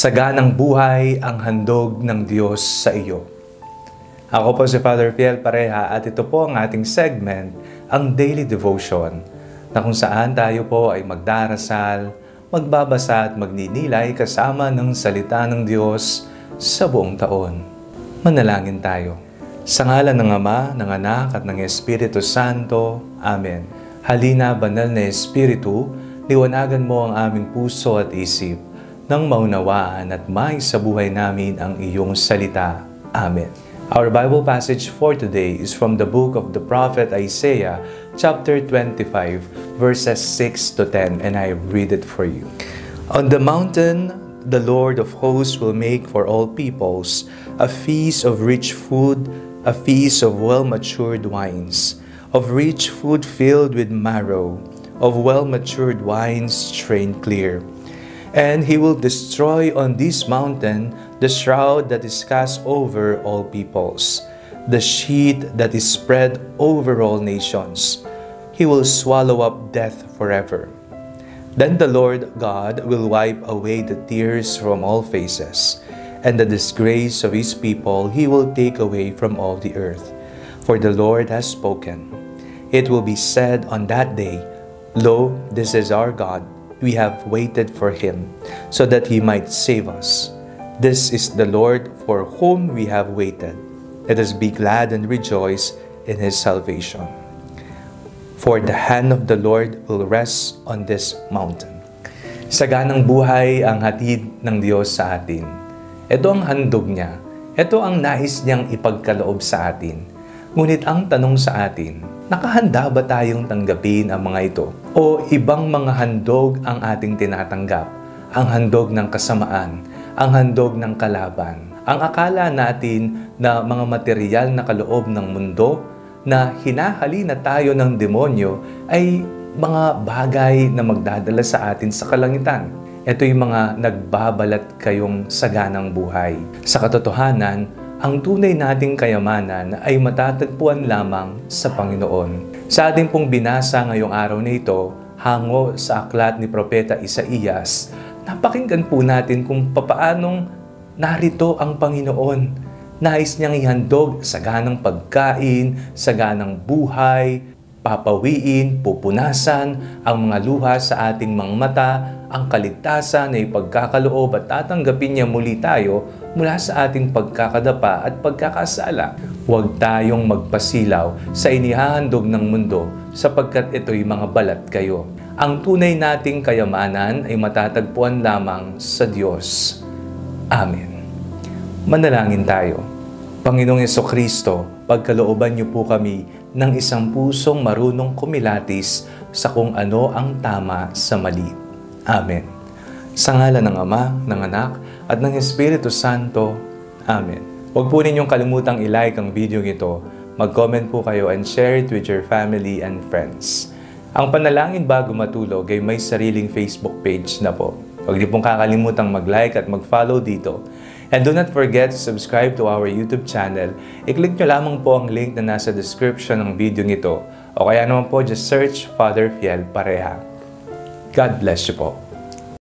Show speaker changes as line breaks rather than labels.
Saganang buhay ang handog ng Diyos sa iyo. Ako po si Father Fiel Pareha at ito po ang ating segment, ang Daily Devotion, na kung saan tayo po ay magdarasal, magbabasa at magninilay kasama ng salita ng Diyos sa buong taon. Manalangin tayo. Sa ngalan ng Ama, ng Anak at ng Espiritu Santo. Amen. Halina, banal na Espiritu, liwanagan mo ang aming puso at isip, nang maunawaan at may sa buhay namin ang iyong salita. Amen. Our Bible passage for today is from the book of the prophet Isaiah, chapter 25, verses 6 to 10, and I read it for you. On the mountain, the Lord of hosts will make for all peoples a feast of rich food, a feast of well-matured wines, of rich food filled with marrow, of well-matured wines strained clear. And he will destroy on this mountain the shroud that is cast over all peoples, the sheet that is spread over all nations. He will swallow up death forever. Then the Lord God will wipe away the tears from all faces, and the disgrace of his people he will take away from all the earth. For the Lord has spoken. It will be said on that day, Lo, this is our God. We have waited for him, so that he might save us. This is the Lord for whom we have waited. Let us be glad and rejoice in his salvation. For the hand of the Lord will rest on this mountain. Saganang buhay ang hatid ng Diyos sa atin. Ito ang handog niya. Ito ang nais niyang ipagkaloob sa atin. Ngunit ang tanong sa atin, nakahanda ba tayong tanggapin ang mga ito? O ibang mga handog ang ating tinatanggap? Ang handog ng kasamaan, ang handog ng kalaban. Ang akala natin na mga material na kaloob ng mundo na hinahalina tayo ng demonyo ay mga bagay na magdadala sa atin sa kalangitan. Ito yung mga nagbabalat kayong saganang buhay. Sa katotohanan, ang tunay nating kayamanan ay matatagpuan lamang sa Panginoon. Sa ating pong binasa ngayong araw na ito, hango sa aklat ni Propeta Isaías, napakinggan po natin kung papaanong narito ang Panginoon. Nais niyang ihandog saganang pagkain, saganang buhay, papawiin, pupunasan ang mga luha sa ating mga mata, ang kaligtasan na ipagkakaloob at tatanggapin niya muli tayo mula sa ating pagkakadapa at pagkakasala. Huwag tayong magpasilaw sa inihahandog ng mundo sapagkat ito'y mga balat kayo. Ang tunay nating kayamanan ay matatagpuan lamang sa Diyos. Amen. Manalangin tayo. Panginoong Jesucristo, pagkalooban niyo po kami ng isang pusong marunong kumilatis sa kung ano ang tama sa mali. Amen. Sa ngalan ng Ama, ng Anak, at ng Espiritu Santo. Amen. Huwag po ninyong kalimutang i-like ang video ito, mag-comment po kayo and share it with your family and friends. Ang panalangin bago matulog ay may sariling Facebook page na po. Huwag niyo pong kakalimutang mag-like at mag-follow dito. And do not forget to subscribe to our YouTube channel. I-click nyo lamang po ang link na nasa description ng video nito. O kaya naman po, just search Father Fiel Pareha. God bless you po.